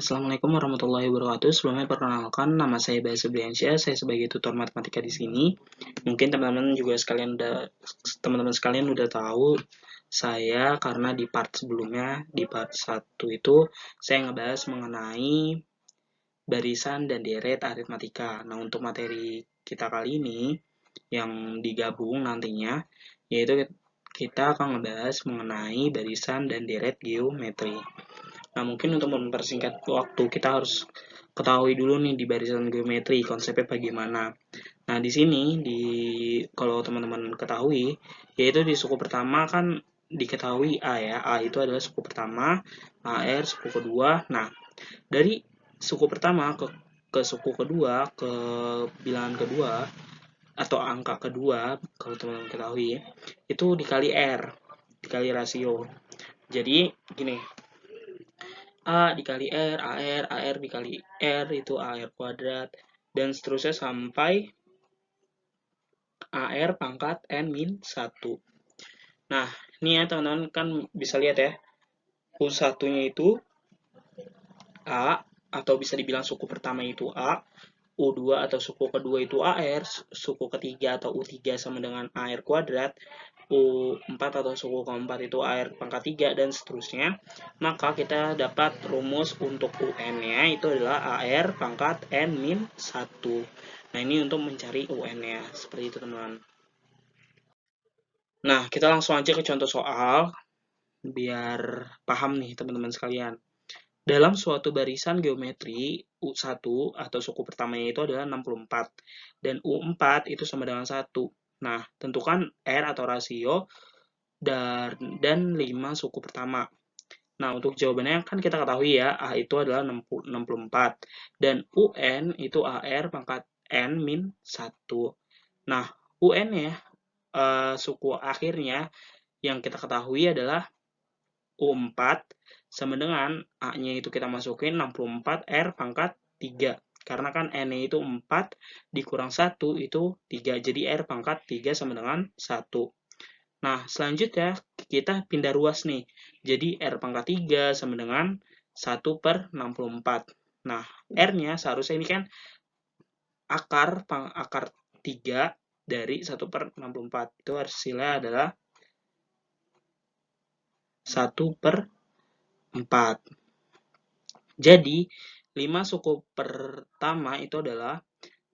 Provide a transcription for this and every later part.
Assalamualaikum warahmatullahi wabarakatuh. Sebelumnya perkenalkan, nama saya Bayu Subriansyah. Saya sebagai tutor matematika di sini. Mungkin teman-teman sekalian udah tahu saya karena di part sebelumnya, di part 1 itu saya ngebahas mengenai barisan dan deret aritmatika. Nah, untuk materi kita kali ini yang digabung nantinya yaitu kita akan ngebahas mengenai barisan dan deret geometri. Nah, mungkin untuk mempersingkat waktu, kita harus ketahui dulu nih di barisan geometri konsepnya bagaimana. Nah, di sini kalau teman-teman ketahui, yaitu di suku pertama kan diketahui A ya. A itu adalah suku pertama, AR suku kedua. Nah, dari suku pertama ke suku kedua, ke bilangan kedua atau angka kedua, kalau teman-teman ketahui, itu dikali R, dikali rasio. Jadi gini, A dikali R, AR dikali R itu AR kuadrat, dan seterusnya sampai AR pangkat N min 1. Nah, ini ya teman-teman kan bisa lihat ya, U1-nya itu A, atau bisa dibilang suku pertama itu A, U2 atau suku kedua itu AR, suku ketiga atau U3 sama dengan AR kuadrat, U4 atau suku keempat itu AR pangkat 3, dan seterusnya. Maka kita dapat rumus untuk UN-nya itu adalah AR pangkat N min 1. Nah, ini untuk mencari UN-nya. Seperti itu, teman-teman. Nah, kita langsung aja ke contoh soal, biar paham nih teman-teman sekalian. Dalam suatu barisan geometri, U1 atau suku pertamanya itu adalah 64, dan U4 itu sama dengan 1. Nah, tentukan R atau rasio dan 5 suku pertama. Nah, untuk jawabannya kan kita ketahui ya, A itu adalah 64, dan UN itu AR pangkat N min 1. Nah, UN-nya, suku akhirnya yang kita ketahui adalah U4 sama dengan A-nya itu kita masukin 64 R pangkat 3. Karena kan N-nya itu 4 dikurang 1 itu 3. Jadi R pangkat 3 sama dengan 1. Nah, selanjutnya kita pindah ruas nih. Jadi R pangkat 3 sama dengan 1 per 64. Nah, R-nya seharusnya ini kan akar 3 dari 1 per 64. Itu hasilnya adalah 1 per 4. Jadi, 5 suku pertama itu adalah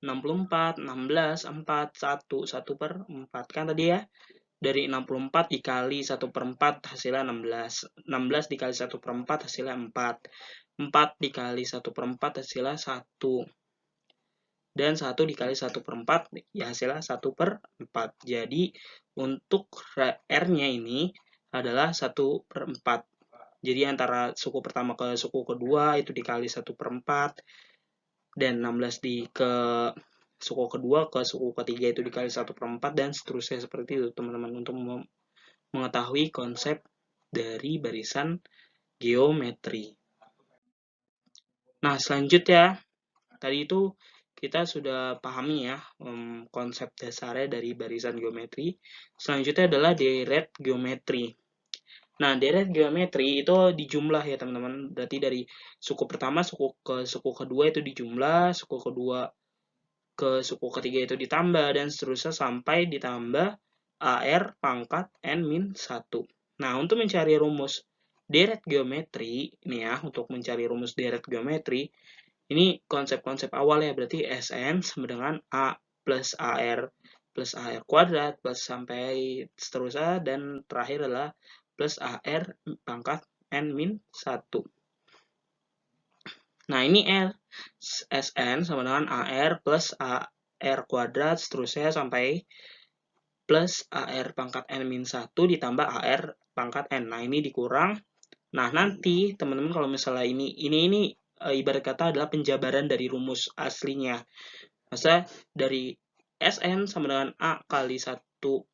64, 16, 4, 1, 1 per 4. Kan tadi ya, dari 64 dikali 1 per 4 hasilnya 16. 16 dikali 1 per 4 hasilnya 4. 4 dikali 1 per 4 hasilnya 1. Dan 1 dikali 1 per 4 ya hasilnya 1 per 4. Jadi, untuk R-nya ini adalah 1 per 4. Jadi antara suku pertama ke suku kedua itu dikali 1 per 4, dan 16 ke suku kedua ke suku ketiga itu dikali 1 per 4, dan seterusnya seperti itu teman-teman, untuk mengetahui konsep dari barisan geometri. Nah, selanjutnya tadi itu kita sudah pahami ya konsep dasarnya dari barisan geometri. Selanjutnya adalah deret geometri. Nah, deret geometri itu dijumlah ya teman-teman. Berarti dari suku pertama suku kedua itu dijumlah, suku kedua ke suku ketiga itu ditambah, dan seterusnya sampai ditambah AR pangkat N min 1. Nah, untuk mencari rumus deret geometri, ini ya, untuk mencari rumus deret geometri, ini konsep-konsep awal ya, berarti Sn sama dengan A plus AR kuadrat plus sampai seterusnya, dan terakhir adalah plus AR pangkat N min 1. Nah, ini Sn sama dengan AR plus AR kuadrat seterusnya sampai plus AR pangkat N min 1 ditambah AR pangkat N. Nah, ini dikurang. Nah, nanti teman-teman kalau misalnya ini ibarat kata adalah penjabaran dari rumus aslinya. Maksudnya dari Sn sama dengan A kali 1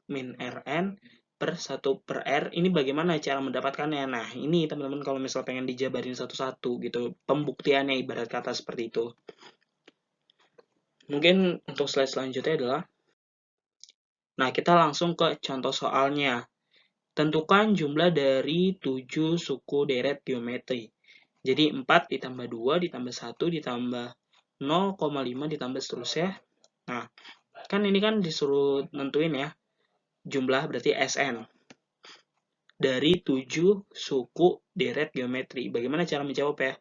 min Rn per 1 per R, ini bagaimana cara mendapatkannya? Nah, ini teman-teman kalau misalnya pengen dijabarin satu-satu gitu, pembuktiannya ibarat kata seperti itu. Mungkin untuk slide selanjutnya adalah, nah kita langsung ke contoh soalnya. Tentukan jumlah dari 7 suku deret geometri. Jadi 4 ditambah 2 ditambah 1 ditambah 0,5 ditambah seterusnya. Nah, kan ini kan disuruh nentuin ya, jumlah berarti SN dari 7 suku deret geometri. Bagaimana cara menjawab ya?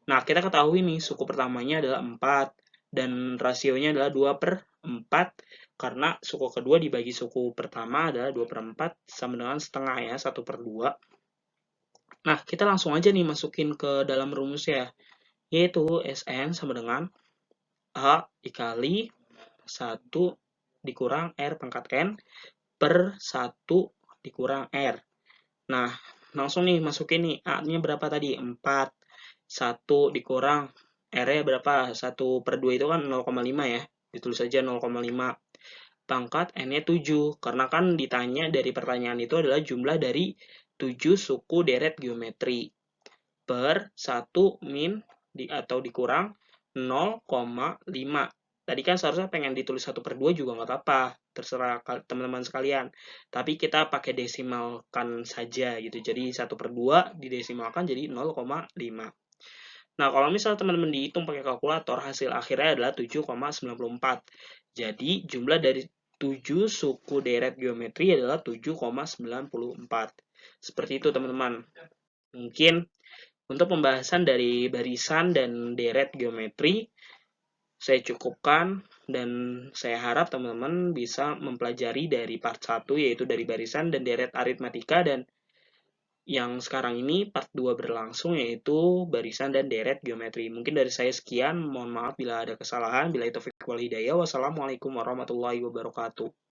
Nah, kita ketahui nih, suku pertamanya adalah 4, dan rasionya adalah 2/4, karena suku kedua dibagi suku pertama adalah 2/4, sama dengan setengah ya, 1/2. Nah, kita langsung aja nih masukin ke dalam rumusnya, yaitu SN sama dengan A dikali 1 dikurang R pangkat N per 1 dikurang R. Nah, langsung nih masukin nih, A-nya berapa tadi? 4. 1 dikurang R-nya berapa? 1/2 itu kan 0,5 ya. Ditulis saja 0,5. Pangkat N-nya 7. Karena kan ditanya dari pertanyaan itu adalah jumlah dari 7 suku deret geometri. Per 1 min atau dikurang 0,5. Tadi kan seharusnya pengen ditulis 1/2 juga nggak apa-apa, terserah teman-teman sekalian. Tapi kita pakai desimalkan saja gitu. Jadi 1/2 didesimalkan jadi 0,5. Nah, kalau misal teman-teman dihitung pakai kalkulator, hasil akhirnya adalah 7,94. Jadi, jumlah dari 7 suku deret geometri adalah 7,94. Seperti itu, teman-teman. Mungkin untuk pembahasan dari barisan dan deret geometri, saya cukupkan, dan saya harap teman-teman bisa mempelajari dari part 1, yaitu dari barisan dan deret aritmatika, dan yang sekarang ini part 2 berlangsung, yaitu barisan dan deret geometri. Mungkin dari saya sekian, mohon maaf bila ada kesalahan. Bila itu wal hidayah. Wassalamualaikum warahmatullahi wabarakatuh.